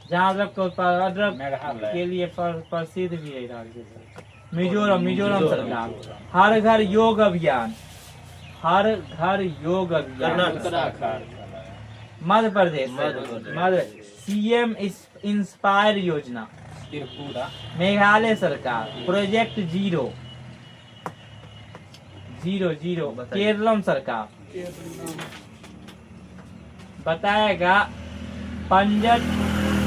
जहाँ अदरक का उत्पादन अदरक के लिए प्रसिद्ध भी है राज्य। मिजोरम सरकार हर घर योग अभियान, हर घर योग अभियान। मध्य प्रदेश सीएम इंस्पायर योजना। त्रिपुरा मेघालय सरकार प्रोजेक्ट जीरो केरलम सरकार बताएगा। पंजट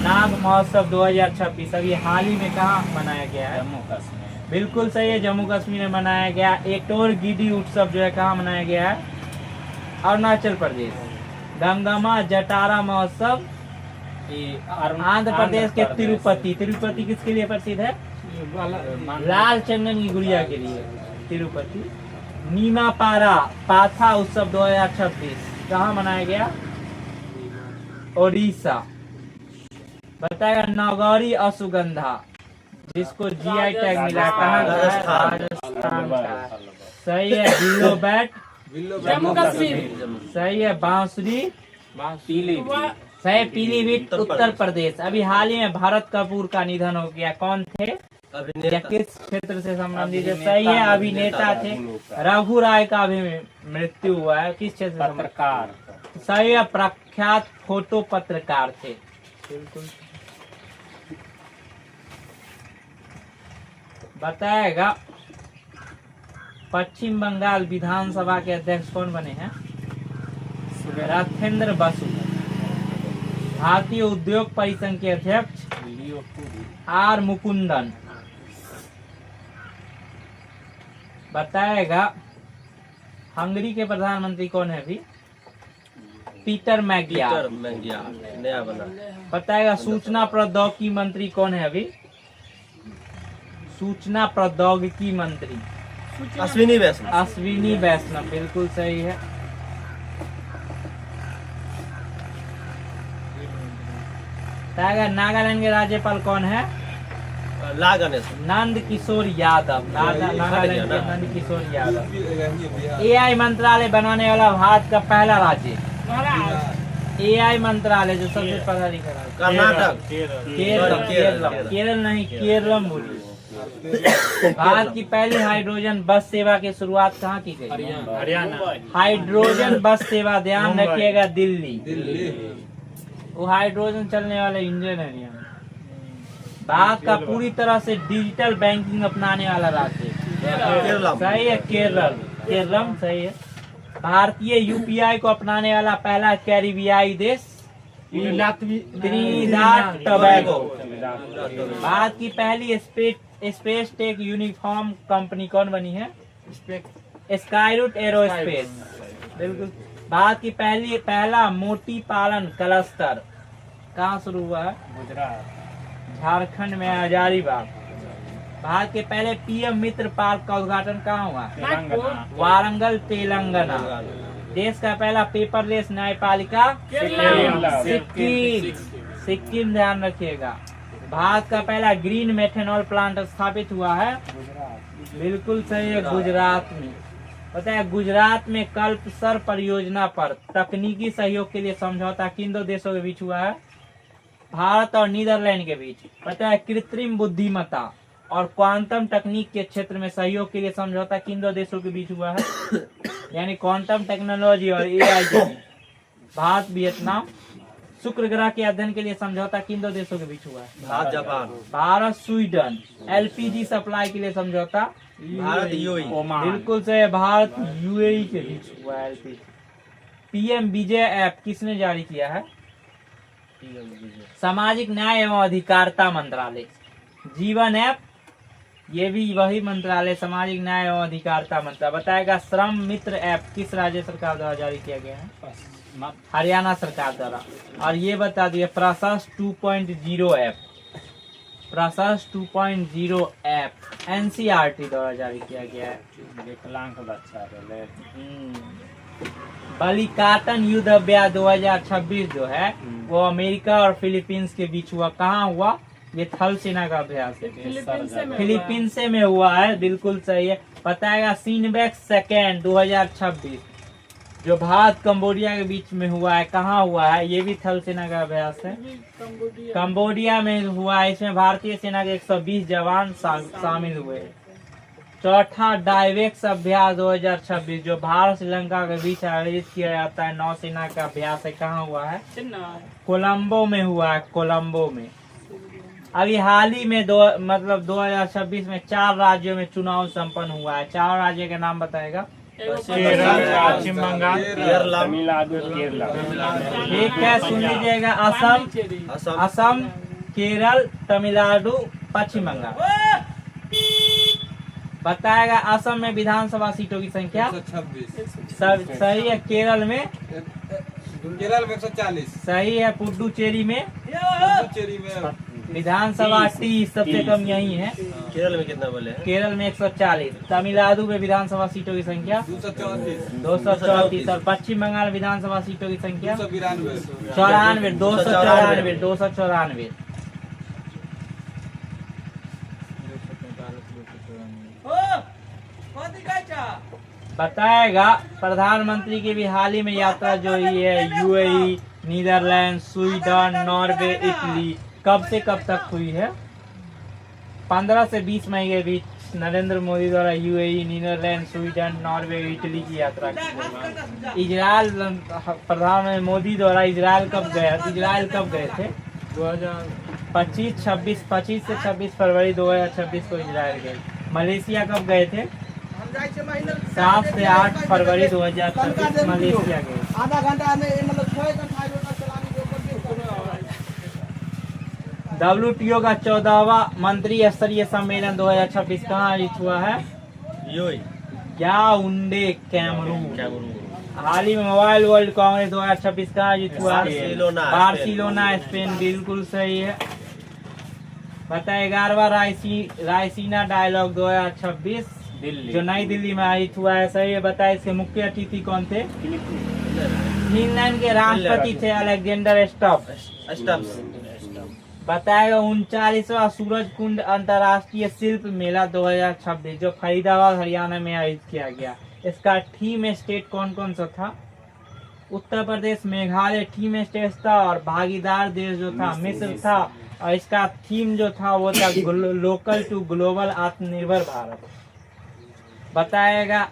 नाग महोत्सव 2026 अभी हाल ही में कहाँ मनाया गया है? जम्मू कश्मीर। बिल्कुल सही है, जम्मू कश्मीर में मनाया गया। एटोर गिडी उत्सव जो है कहाँ मनाया गया है? अरुणाचल प्रदेश। गंगमा जटारा महोत्सव आंध्र प्रदेश के तिरुपति। तिरुपति किसके लिए प्रसिद्ध है? लाल चंदन की गुड़िया के लिए तिरुपति। नीमा पारा पाथा उत्सव 2026 कहाँ मनाया गया? ओडिशा। बताएगा नगौरी अश्वगंधा जिसको जीआई टैग मिला कहाँ? राजस्थान का। सही है। जम्मू कश्मीर। सही है। बांसुरी सही। पीलीभीत उत्तर प्रदेश। अभी हाल ही में भारत कपूर का निधन हो गया। कौन थे? किस क्षेत्र से संबंधित है? सही है, अभिनेता थे। रघु राय का भी मृत्यु हुआ है। किस क्षेत्र से? पत्रकार। सही है, प्रख्यात फोटो पत्रकार थे। बिल्कुल। बताएगा पश्चिम बंगाल विधानसभा के अध्यक्ष कौन बने हैं? राजेंद्र बसु। भारतीय उद्योग परिसंघ के अध्यक्ष आर मुकुंदन। बताएगा हंगरी के प्रधानमंत्री कौन है अभी? पीटर मैग्यार नया बना। बताएगा सूचना प्रौद्योगिकी मंत्री कौन है अभी? सूचना प्रौद्योगिकी मंत्री अश्विनी वैष्णव। बिल्कुल सही है। नागालैंड के राज्यपाल कौन है? नंद किशोर यादव। नागालैंड के नंद किशोर यादव। एआई मंत्रालय बनाने वाला भारत का पहला राज्य? एआई मंत्रालय जो सबसे पढ़ा लिखा है? कर्नाटक। केरल नहीं, केरलम बोलिए। भारत की पहली हाइड्रोजन बस सेवा की शुरुआत कहाँ की गई? हरियाणा। हाइड्रोजन बस सेवा ध्यान रखिएगा दिल्ली। वो हाइड्रोजन चलने वाले इंजन है। भारत का पूरी तरह से डिजिटल बैंकिंग अपनाने वाला राज्य? सही है, केरलम। सही है। भारतीय यूपीआई को अपनाने वाला पहला कैरिबियाई देश? Trinidad Tobago. भारत की पहली स्पेस टेक यूनिफॉर्म कंपनी कौन बनी है? Skyroot aerospace. बिल्कुल। भारत की पहला मोती पालन क्लस्टर कहाँ शुरू हुआ है? गुजरात। झारखंड में हजारीबाग। भारत के पहले पीएम मित्र पार्क का उद्घाटन कहाँ हुआ? वारंगल तेलंगाना। देश का पहला पेपरलेस न्यायपालिका? सिक्किम। ध्यान रखिएगा। भारत का पहला ग्रीन मेथेनॉल प्लांट स्थापित हुआ है? बिल्कुल सही है, गुजरात में। पता है गुजरात में कल्पसर परियोजना पर तकनीकी सहयोग के लिए समझौता किन दो देशों के बीच हुआ है? भारत और नीदरलैंड के बीच। पता है कृत्रिम बुद्धिमत्ता और क्वांटम तकनीक के क्षेत्र में सहयोग के लिए समझौता किन दो देशों के बीच हुआ है? यानी क्वांटम टेक्नोलॉजी और एआई के बीच। भारत वियतनाम। शुक्र ग्रह के अध्ययन के लिए समझौता किन दो देशों के बीच हुआ है? Bharat Japan. Bharat Sweden. LPG supply के लिए समझौता? भारत यूएई। बिल्कुल सही, भारत यूएई के बीच हुआ है एलपीजी। पीएम विजय ऐप किसने जारी किया है? सामाजिक न्याय एवं अधिकारिता मंत्रालय। जीवन ऐप ये भी वही मंत्रालय, सामाजिक न्याय एवं अधिकारिता मंत्रालय। बताएगा श्रम मित्र ऐप किस राज्य सरकार द्वारा जारी किया गया है? हरियाणा सरकार द्वारा। और ये बता दिए प्रशस्त 2.0 ऐप, प्रशस्त 2.0 ऐप एनसीईआरटी द्वारा जारी किया गया है। विकलांग बच्चा बलिकाटन युद्ध अभ्यास 2026 जो है वो अमेरिका और फिलीपींस के बीच हुआ। कहाँ हुआ? ये थल सेना का अभ्यास है, फिलीपींस में हुआ है। बिल्कुल सही है। बताएगा सीनबैक सेकेंड 2026 जो भारत कंबोडिया के बीच में हुआ है, कहाँ हुआ है? ये भी थल सेना का अभ्यास है, कंबोडिया में हुआ है। इसमें भारतीय सेना के 120 जवान शामिल हुए। चौथा डाइवेक्स अभ्यास 2026 जो भारत श्रीलंका के बीच आयोजित किया जाता है, नौसेना का अभ्यास है, कहाँ हुआ है? कोलंबो में हुआ है, कोलंबो में। अभी हाल ही में 2026 में 4 राज्यों में चुनाव संपन्न हुआ है। 4 राज्यों के नाम बताएगा? केरल, पश्चिम बंगाल, तमिलनाडु, केरला। ठीक है, सुन लीजिएगा। असम, केरल, तमिलनाडु, पश्चिम बंगाल। बताएगा असम में विधानसभा सीटों की संख्या 126। सही है। केरल में 140। सही है। पुडुचेरी में विधानसभा 30, सबसे कम यही है। केरल में कितना बोले हैं? केरल में 140। तमिलनाडु में विधानसभा सीटों की संख्या 234। और पश्चिम बंगाल विधानसभा सीटों की संख्या 294। 294। बताएगा प्रधानमंत्री की भी हाल ही में यात्रा जो हुई है, UAE, Netherlands, Sweden, Norway, Italy. कब से कब तक हुई है? 15 से 20 मई के बीच नरेंद्र मोदी द्वारा UAE, Netherlands, Sweden, Norway, Italy की यात्रा की। इजराइल प्रधानमंत्री मोदी द्वारा इजराइल कब गए थे? 25 से 26 फरवरी 2026 को इजराइल गए। मलेशिया कब गए थे? 7 से 8 फरवरी 2026 मलेशिया गए। आधा घंटा WTO का 14वां मंत्री स्तरीय सम्मेलन 2026 कहाँ आयोजित हुआ है? याओंडे, कैमरून। हाल ही में मोबाइल वर्ल्ड कांग्रेस 2026 कहाँ आयोजित हुआ? Barcelona, Spain. बिल्कुल सही है। बताए 11वां रायसीना डायलॉग 2026 जो नई दिल्ली में आयोजित हुआ है। सही है। बताए इसके मुख्य अतिथि कौन थे? फिनलैंड के राष्ट्रपति थे अलेक्जेंडर स्टब्स। बताएगा 39वां सूरज कुंड अंतर्राष्ट्रीय शिल्प मेला 2026 जो फरीदाबाद, हरियाणा में आयोजित किया गया। इसका थीम स्टेट कौन कौन सा था? उत्तर प्रदेश, मेघालय थीम स्टेट था, और भागीदार देश जो था मिस्र था। और इसका थीम जो था वो था लोकल टू ग्लोबल, आत्मनिर्भर भारत। बताएगा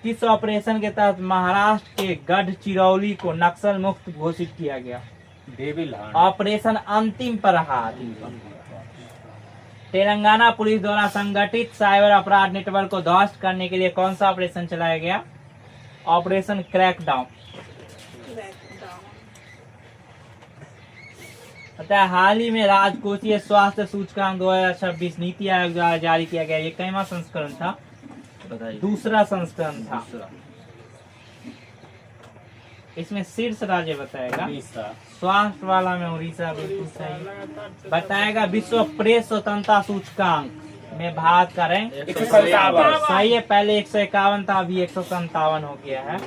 किस ऑपरेशन के तहत महाराष्ट्र के गढ़चिरौली को नक्सल मुक्त घोषित किया गया? ऑपरेशन अंतिम प्रहार। तेलंगाना पुलिस द्वारा संगठित साइबर अपराध नेटवर्क को ध्वस्त करने के लिए कौन सा ऑपरेशन चलाया गया? Operation crackdown. अतः हाल ही में राजकोषीय स्वास्थ्य सूचकांक 2026 नीति आयोग द्वारा जारी किया गया। ये कईवां संस्करण था? दूसरा संस्करण था। इसमें शीर्ष राज्य बताएगा स्वास्थ्य वाला में उड़ीसा। बिल्कुल सही। बताएगा विश्व प्रेस स्वतंत्रता सूचकांक में भारत का रैंक 157। सही है। पहले 151 था, अभी 157 हो गया है।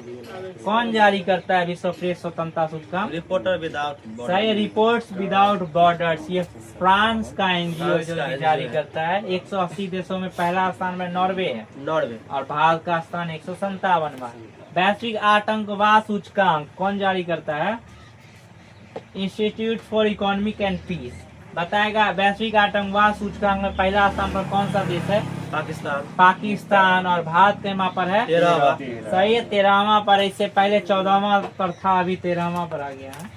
कौन जारी करता है विश्व प्रेस स्वतंत्रता सूचकांक? Reporter without border. सही है। रिपोर्ट्स विदाउट बॉर्डर्स, ये फ्रांस का एनजीओ जो जारी करता है। 180 देशों में पहला स्थान में नॉर्वे है, और भारत का स्थान 157वां। वैश्विक आतंकवाद सूचकांक कौन जारी करता है? Institute for Economic and Peace. बताएगा वैश्विक आतंकवाद सूचकांक में पहला स्थान पर कौन सा देश है? पाकिस्तान। और भारत के वहाँ पर है 13वां। सही है, 13वां पर। इससे पहले 14वां पर था, अभी 13वां पर आ गया है।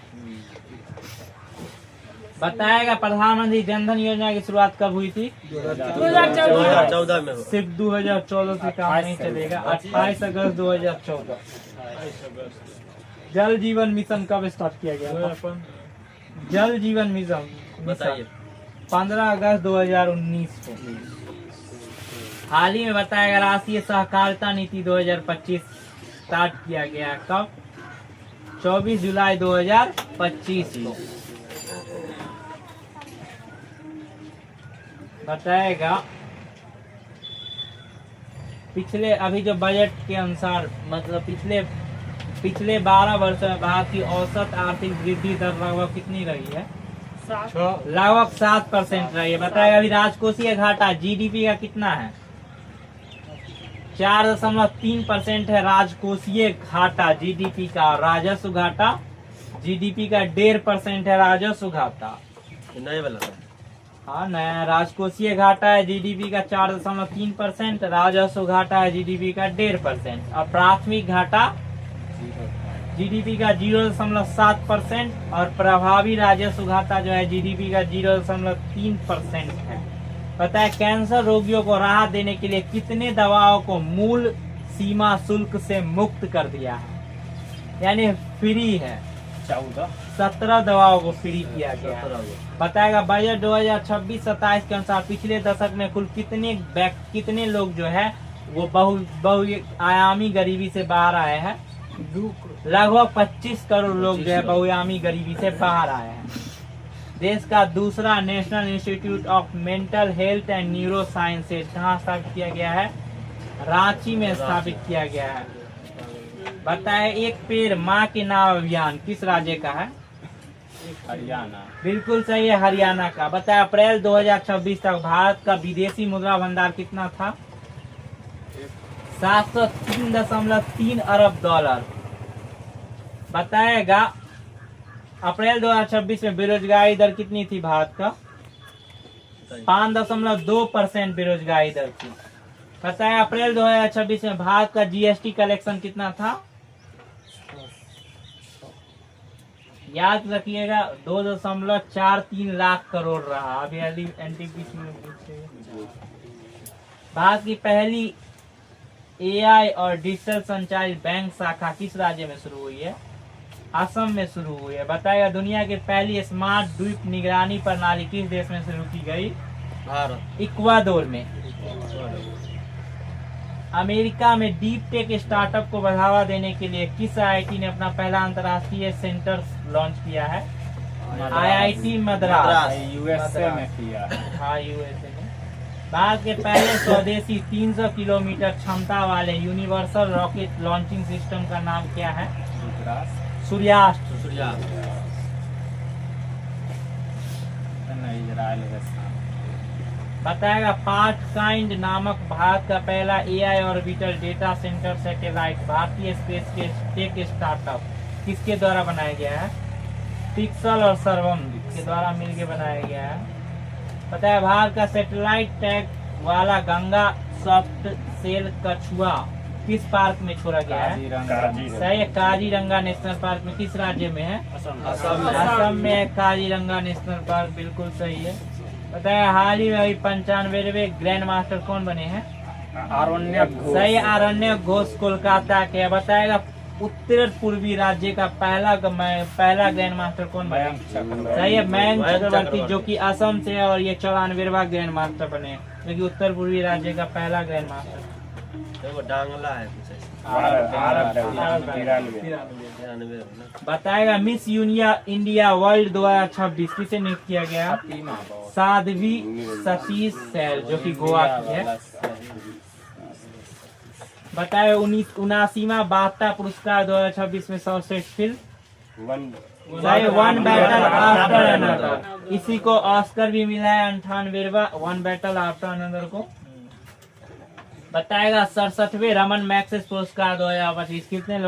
बताएगा प्रधानमंत्री जनधन योजना की शुरुआत कब हुई थी? 2014 में। सिर्फ 2014 से काम नहीं चलेगा। 28 अगस्त 2014। जल जीवन मिशन कब स्टार्ट किया गया था? जल जीवन मिशन बताइए। 15 अगस्त 2019 को। हाल ही में बताएगा राष्ट्रीय सहकारिता नीति 2025 स्टार्ट किया गया। कब? 24 जुलाई 2025 को। बताएगा पिछले अभी जो बजट के अनुसार मतलब पिछले 12 वर्षों में भारत की औसत आर्थिक वृद्धि दर लगभग कितनी रही है? लगभग 7% रही है। बताएगा अभी राजकोषीय घाटा जीडीपी का कितना है? 4.3% है राजकोषीय घाटा जीडीपी का। राजस्व घाटा जीडीपी का 1.5% है राजस्व घाटा। नए वाला था। हाँ, नया राजकोषीय घाटा है जीडीपी का 4.3%, राजस्व घाटा है जीडीपी का 1.5%, और प्राथमिक घाटा जीडीपी का 0.7% और प्रभावी राजस्व घाटा जो है जीडीपी का 0.3% है। पता है कैंसर रोगियों को राहत देने के लिए कितने दवाओं को मूल सीमा शुल्क से मुक्त कर दिया है, यानी फ्री है। 17 दवाओं को फ्री किया गया है। बताएगा बजट 2026-27 के अनुसार पिछले दशक में कुल कितने लोग जो है वो बहुआयामी गरीबी से बाहर आए हैं। लगभग 25 करोड़ लोग जो है बहुआयामी गरीबी से बाहर आए हैं। देश का दूसरा national institute of mental health and neuro sciences कहाँ स्थापित किया गया है? रांची में स्थापित किया गया है। बताए एक पेड़ माँ के नाम अभियान किस राज्य का है? हरियाणा। बिल्कुल सही है, हरियाणा का। बताए अप्रैल 2026 तक भारत का विदेशी मुद्रा भंडार कितना था? 703.3 अरब डॉलर। बताएगा अप्रैल 2026 में बेरोजगारी दर कितनी थी भारत का? 5.2% बेरोजगारी दर थी। पता है अप्रैल 2026 में भारत का जीएसटी कलेक्शन कितना था? याद रखिएगा 2.43 लाख करोड़ रहा। अभी एनटीपीसी में भारत की पहली एआई और डिजिटल संचालित बैंक शाखा किस राज्य में शुरू हुई है? असम में शुरू हुई है। बताएगा दुनिया की पहली स्मार्ट द्वीप निगरानी प्रणाली किस देश में शुरू की गई? भारत। इक्वाडोर में। अमेरिका में डीप टेक स्टार्टअप को बढ़ावा देने के लिए किस आईआईटी ने अपना पहला अंतर्राष्ट्रीय सेंटर लॉन्च किया है? आईआईटी मद्रास। यूएसए में किया। हाँ, यूएसए में। भारत के पहले स्वदेशी 300 किलोमीटर क्षमता वाले यूनिवर्सल रॉकेट लॉन्चिंग सिस्टम का नाम क्या है? सूर्यास्त्र। बताएगा पाथफाइंड नामक भारत का पहला AI orbital data centre satellite भारतीय स्पेस के टेक स्टार्टअप किसके द्वारा बनाया गया है? पिक्सल और सर्वम के द्वारा मिलकर बनाया गया है। पता है भारत का सैटेलाइट टैग वाला गंगा सॉफ्ट सेल कछुआ किस पार्क में छोड़ा गया है? सही है, काजीरंगा नेशनल पार्क में। किस राज्य में है? असम में है काजीरंगा नेशनल पार्क। बिल्कुल सही है। पता है हाल ही में 95वें ग्रैंड मास्टर कौन बने हैं? सही, आरण्यक घोष कोलकाता के। बताएगा उत्तर पूर्वी राज्य का पहला ग्रैंड मास्टर कौन बने? सही है, मयंक चक्रवर्ती, जो कि असम से है, और ये 94वां ग्रैंड मास्टर बने, जो कि उत्तर पूर्वी राज्य का पहला ग्रैंड मास्टर। वो डांगला है कुछ बताएगा मिस इंडिया वर्ल्ड 2026 किसे नियुक्त किया गया? साध्वी सतीश सैल, जो कि गोवा की है। बताए 79वां बाफ्टा पुरस्कार 2026 में सर्वश्रेष्ठ film one battle after another. इसी को ऑस्कर भी मिला है 98वां वन बैटल आफ्टर अनदर को। बताएगा 67वें रमन मैग्सेसे पुरस्कार 2025 कितने लोग